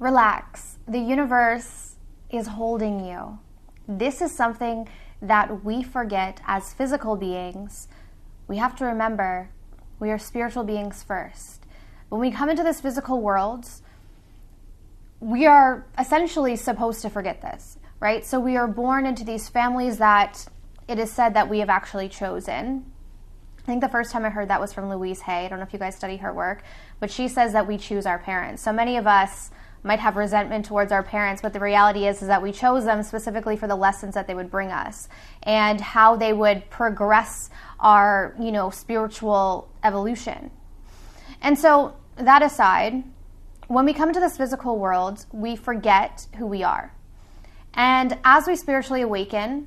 Relax. The universe is holding you. This is something that we forget as physical beings. We have to remember we are spiritual beings first. When we come into this physical world, we are essentially supposed to forget this, right? So we are born into these families that it is said that we have actually chosen. I think the first time I heard that was from Louise Hay. I don't know if you guys study her work, but she says that we choose our parents. So many of us might have resentment towards our parents, but the reality is that we chose them specifically for the lessons that they would bring us and how they would progress our, spiritual evolution. And so that aside, when we come to this physical world, we forget who we are. And as we spiritually awaken,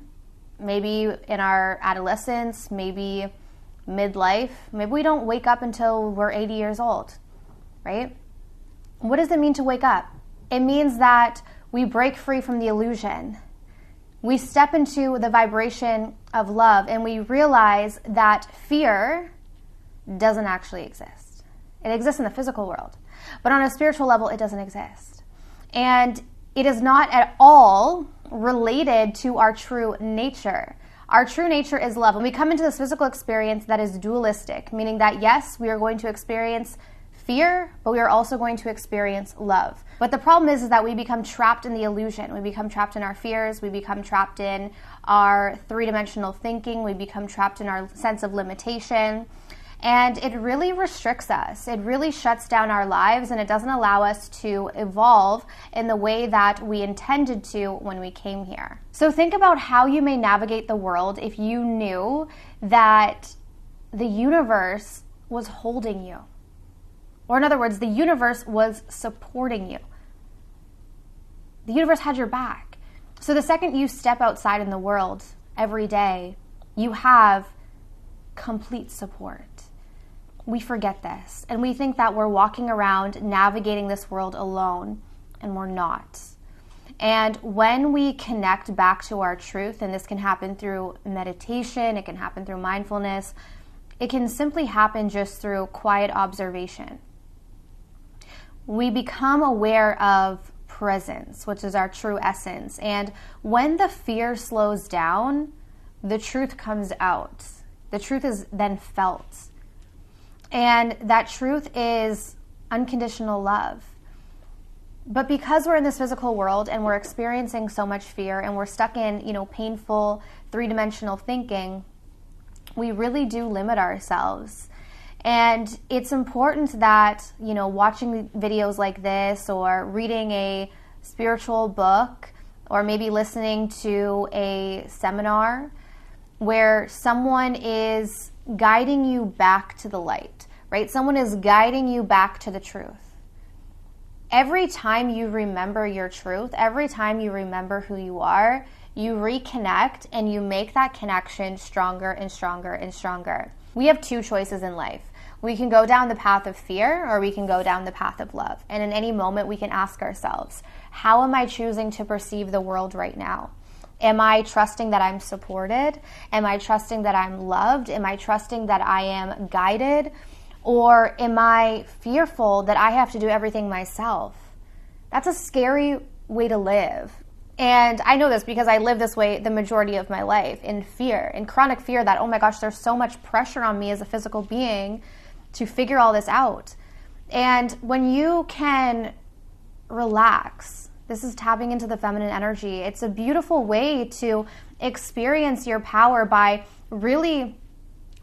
maybe in our adolescence, maybe midlife, maybe we don't wake up until we're 80 years old, right? What does it mean to wake up? It means that we break free from the illusion. We step into the vibration of love and we realize that fear doesn't actually exist. It exists in the physical world, but on a spiritual level, it doesn't exist. And it is not at all related to our true nature. Our true nature is love. When we come into this physical experience that is dualistic, meaning that yes, we are going to experience fear, but we are also going to experience love. But the problem is that we become trapped in the illusion. We become trapped in our fears. We become trapped in our three-dimensional thinking. We become trapped in our sense of limitation. And it really restricts us. It really shuts down our lives, and it doesn't allow us to evolve in the way that we intended to when we came here. So think about how you may navigate the world if you knew that the universe was holding you. Or in other words, the universe was supporting you. The universe had your back. So the second you step outside in the world every day, you have complete support. We forget this, and we think that we're walking around navigating this world alone, and we're not. And when we connect back to our truth, and this can happen through meditation, it can happen through mindfulness, it can simply happen just through quiet observation. We become aware of presence, which is our true essence. And when the fear slows down, the truth comes out. The truth is then felt. And that truth is unconditional love. But because we're in this physical world and we're experiencing so much fear and we're stuck in, painful three-dimensional thinking, we really do limit ourselves. And it's important that, watching videos like this or reading a spiritual book or maybe listening to a seminar where someone is guiding you back to the light, right? Someone is guiding you back to the truth. Every time you remember your truth, every time you remember who you are, you reconnect and you make that connection stronger and stronger and stronger. We have two choices in life. We can go down the path of fear or we can go down the path of love. And in any moment we can ask ourselves, how am I choosing to perceive the world right now? Am I trusting that I'm supported? Am I trusting that I'm loved? Am I trusting that I am guided? Or am I fearful that I have to do everything myself? That's a scary way to live. And I know this because I live this way the majority of my life, in fear, in chronic fear that, oh my gosh, there's so much pressure on me as a physical being to figure all this out. And when you can relax, this is tapping into the feminine energy. It's a beautiful way to experience your power by really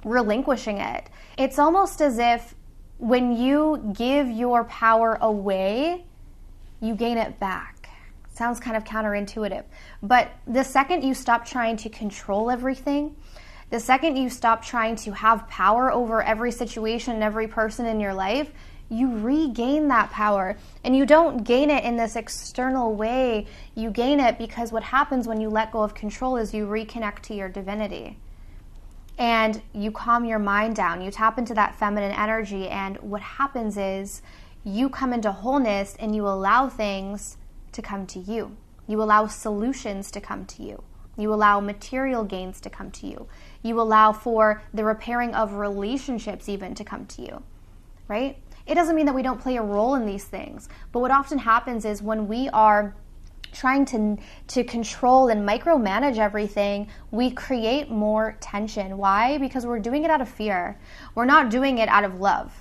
relinquishing it. It's almost as if when you give your power away, you gain it back. Sounds kind of counterintuitive. But the second you stop trying to control everything, the second you stop trying to have power over every situation and every person in your life, you regain that power. And you don't gain it in this external way. You gain it because what happens when you let go of control is you reconnect to your divinity. And you calm your mind down. You tap into that feminine energy. And what happens is you come into wholeness and you allow things to come to you. You allow solutions to come to you. You allow material gains to come to you. You allow for the repairing of relationships even to come to you, right? It doesn't mean that we don't play a role in these things. But what often happens is when we are trying to control and micromanage everything, we create more tension. Why? Because we're doing it out of fear. We're not doing it out of love.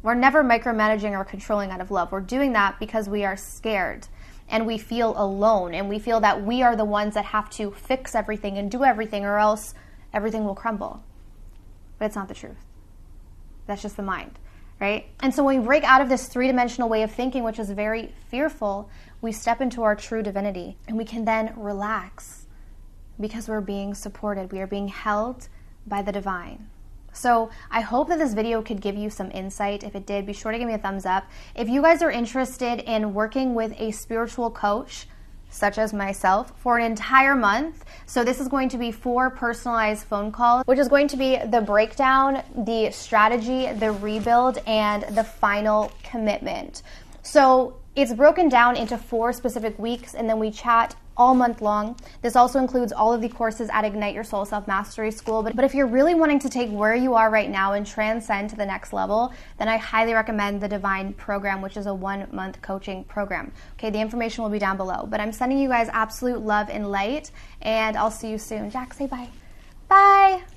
We're never micromanaging or controlling out of love. We're doing that because we are scared and we feel alone and we feel that we are the ones that have to fix everything and do everything or else everything will crumble. But it's not the truth. That's just the mind, right? And so when we break out of this three-dimensional way of thinking, which is very fearful, we step into our true divinity and we can then relax because we're being supported. We are being held by the divine. So I hope that this video could give you some insight. If it did, be sure to give me a thumbs up. If you guys are interested in working with a spiritual coach, such as myself, for an entire month, so this is going to be 4 personalized phone calls, which is going to be the breakdown, the strategy, the rebuild, and the final commitment. So it's broken down into 4 specific weeks, and then we chat all month long. This also includes all of the courses at Ignite Your Soul Self-Mastery School. But if you're really wanting to take where you are right now and transcend to the next level, then I highly recommend the Divine Program, which is a 1-month coaching program. Okay, the information will be down below. But I'm sending you guys absolute love and light, and I'll see you soon. Jack, say bye. Bye.